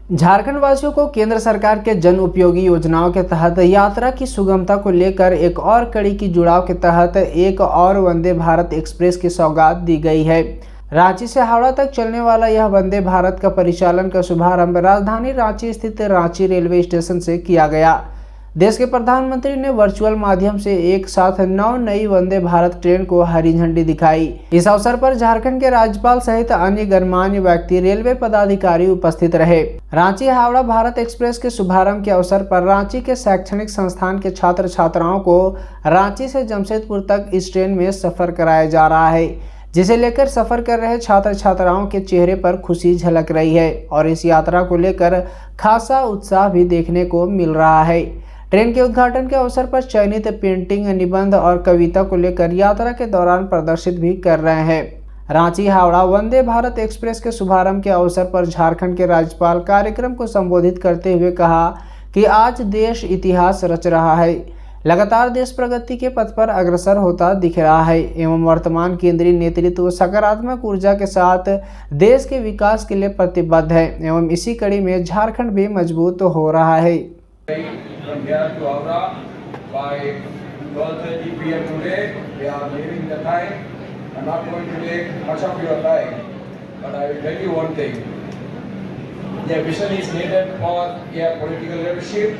झारखंड वासियों को केंद्र सरकार के जन उपयोगी योजनाओं के तहत यात्रा की सुगमता को लेकर एक और कड़ी की जुड़ाव के तहत एक और वंदे भारत एक्सप्रेस की सौगात दी गई है। रांची से हावड़ा तक चलने वाला यह वंदे भारत का परिचालन का शुभारंभ राजधानी रांची स्थित रांची रेलवे स्टेशन से किया गया। देश के प्रधानमंत्री ने वर्चुअल माध्यम से एक साथ 9 नई वंदे भारत ट्रेन को हरी झंडी दिखाई। इस अवसर पर झारखंड के राज्यपाल सहित अन्य गणमान्य व्यक्ति, रेलवे पदाधिकारी उपस्थित रहे। रांची हावड़ा भारत एक्सप्रेस के शुभारंभ के अवसर पर रांची के शैक्षणिक संस्थान के छात्र छात्राओं को रांची से जमशेदपुर तक इस ट्रेन में सफर कराया जा रहा है, जिसे लेकर सफर कर रहे छात्र छात्राओं के चेहरे पर खुशी झलक रही है और इस यात्रा को लेकर खासा उत्साह भी देखने को मिल रहा है। ट्रेन के उद्घाटन के अवसर पर चयनित पेंटिंग, निबंध और कविता को लेकर यात्रा के दौरान प्रदर्शित भी कर रहे हैं। रांची हावड़ा वंदे भारत एक्सप्रेस के शुभारंभ के अवसर पर झारखंड के राज्यपाल कार्यक्रम को संबोधित करते हुए कहा कि आज देश इतिहास रच रहा है। लगातार देश प्रगति के पथ पर अग्रसर होता दिख रहा है एवं वर्तमान केंद्रीय नेतृत्व सकारात्मक ऊर्जा के साथ देश के विकास के लिए प्रतिबद्ध है एवं इसी कड़ी में झारखंड भी मजबूत हो रहा है। From here to Howrah by 12:30 p.m. today. We are leaving the time. I'm not going to take much of your time, but I will tell you one thing. A vision is needed for a political leadership.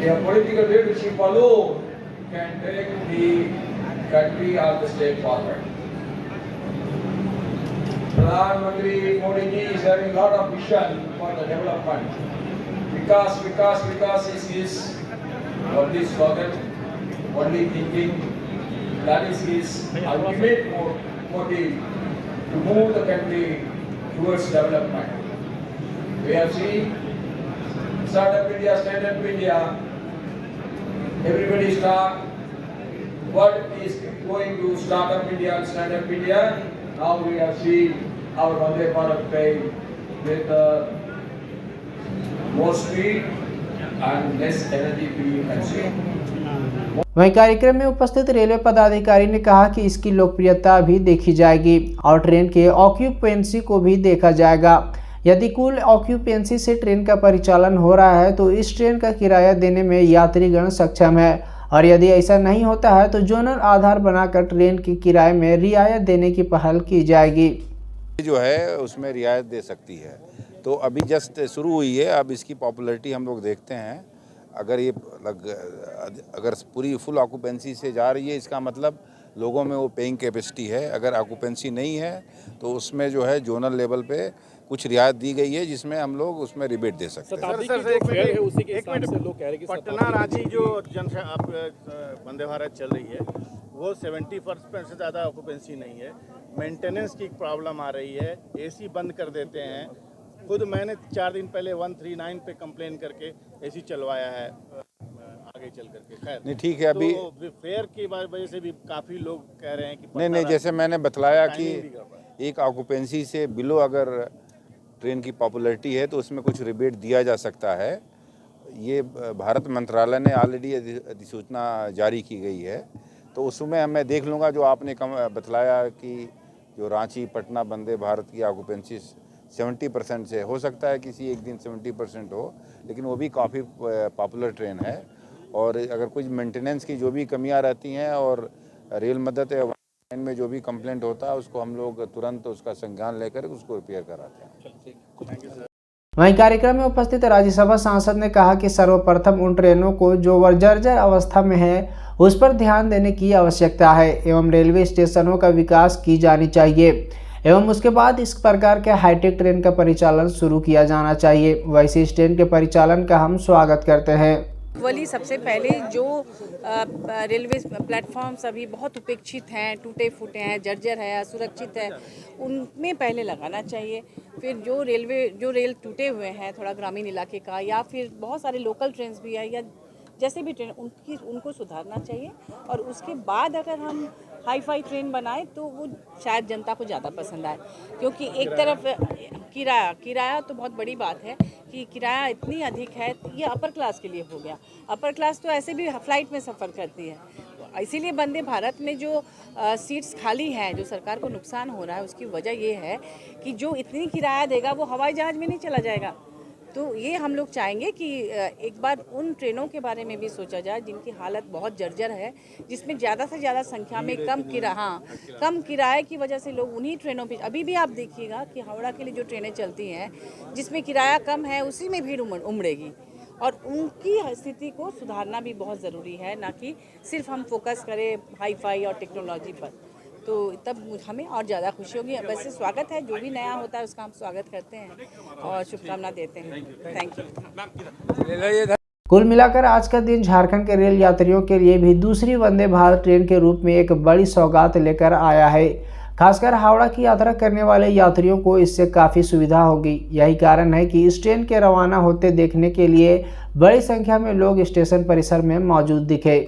A political leadership alone can take the country or the state forward. Pradhan Mantri Modi ji is having a lot of vision for the development. Vikas is his only slogan, only thinking. That is his ultimate motive to move the country towards development. We have seen Startup India, Stand-up India. Everybody start. What is going to Startup India and Stand-up India? Now we have seen our Vande Bharat train with more speed and less energy being consumed. वहीं कार्यक्रम में उपस्थित railway पदाधिकारी ने कहा कि इसकी लोकप्रियता भी देखी जाएगी और ट्रेन के ऑक्यूपेंसी को भी देखा जाएगा। यदि कुल ऑक्यूपेंसी से ट्रेन का परिचालन हो रहा है तो इस ट्रेन का किराया देने में यात्रीगण सक्षम है और यदि ऐसा नहीं होता है तो जोनल आधार बनाकर ट्रेन के किराए में रियायत देने की पहल की जाएगी। जो है उसमें रियायत दे सकती है। तो अभी जस्ट शुरू हुई है, अब इसकी पॉपुलैरिटी हम लोग देखते हैं। अगर पूरी फुल ऑक्यूपेंसी से जा रही है इसका मतलब लोगों में वो पेइंग कैपेसिटी है। अगर ऑक्यूपेंसी नहीं है तो उसमें जो है जोनल लेवल पे कुछ रियायत दी गई है जिसमें हम लोग उसमें रिबेट दे सकते हैं। पटना रांची जो वंदे भारत चल रही है वो 70% से ज़्यादा ऑक्यूपेंसी नहीं है। मेंटेनेंस की प्रॉब्लम आ रही है, एसी बंद कर देते हैं। खुद मैंने 4 दिन पहले 139 पे कंप्लेन करके एसी चलवाया है आगे चल करके। खैर नहीं, ठीक है। अभी तो फेयर की वजह से भी काफ़ी लोग कह रहे हैं कि नहीं, जैसे मैंने बतलाया कि एक ऑक्यूपेंसी से बिलो अगर ट्रेन की पॉपुलैरिटी है तो उसमें कुछ रिबेट दिया जा सकता है। ये भारत मंत्रालय ने ऑलरेडी अधिसूचना जारी की गई है, तो उसमें मैं देख लूँगा। जो आपने बतलाया कि जो रांची पटना वंदे भारत की ऑक्यूपेंसी 70% से हो सकता है किसी एक दिन 70% हो, लेकिन वो भी काफ़ी पॉपुलर ट्रेन है। और अगर कुछ मेंटेनेंस की जो भी कमियां रहती हैं और रेल मदद ट्रेन में जो भी कंप्लेंट होता है उसको हम लोग तुरंत उसका संज्ञान लेकर उसको रिपेयर कराते हैं। वहीं कार्यक्रम में उपस्थित राज्यसभा सांसद ने कहा कि सर्वप्रथम उन ट्रेनों को जो जर्जर अवस्था में है उस पर ध्यान देने की आवश्यकता है एवं रेलवे स्टेशनों का विकास की जानी चाहिए एवं उसके बाद इस प्रकार के हाईटेक ट्रेन का परिचालन शुरू किया जाना चाहिए। वैसे इस ट्रेन के परिचालन का हम स्वागत करते हैं। सबसे पहले जो रेलवे प्लेटफॉर्म्स अभी बहुत उपेक्षित हैं, टूटे फूटे हैं, जर्जर है, असुरक्षित है, उनमें पहले लगाना चाहिए। फिर जो रेल टूटे हुए हैं थोड़ा ग्रामीण इलाके का या फिर बहुत सारे लोकल ट्रेन्स भी है या जैसे भी ट्रेन उनको सुधारना चाहिए और उसके बाद अगर हम हाई फाई ट्रेन बनाए तो वो शायद जनता को ज़्यादा पसंद आए। क्योंकि एक तरफ किराया तो बहुत बड़ी बात है कि किराया इतनी अधिक है, ये अपर क्लास के लिए हो गया। अपर क्लास तो ऐसे भी फ्लाइट में सफ़र करती है, इसीलिए वंदे भारत में जो सीट्स खाली हैं, जो सरकार को नुकसान हो रहा है, उसकी वजह ये है कि जो इतनी किराया देगा वो हवाई जहाज़ में नहीं चला जाएगा। तो ये हम लोग चाहेंगे कि एक बार उन ट्रेनों के बारे में भी सोचा जाए जिनकी हालत बहुत जर्जर है, जिसमें ज़्यादा से ज़्यादा संख्या में कम किराए की वजह से लोग उन्हीं ट्रेनों पे, अभी भी आप देखिएगा कि हावड़ा के लिए जो ट्रेनें चलती हैं जिसमें किराया कम है, उसी में भीड़ उमड़ेगी और उनकी स्थिति को सुधारना भी बहुत ज़रूरी है, ना कि सिर्फ हम फोकस करें हाई फाई और टेक्नोलॉजी पर। तो तब हमें और ज़्यादा खुशी होगी। वैसे स्वागत है, जो भी नया होता है उसका हम स्वागत करते हैं और शुभकामना देते हैं। Thank you. कुल मिलाकर आज का दिन झारखंड के रेल यात्रियों के लिए भी दूसरी वंदे भारत ट्रेन के रूप में एक बड़ी सौगात लेकर आया है। खासकर हावड़ा की यात्रा करने वाले यात्रियों को इससे काफ़ी सुविधा होगी। यही कारण है कि इस ट्रेन के रवाना होते देखने के लिए बड़ी संख्या में लोग स्टेशन परिसर में मौजूद दिखे।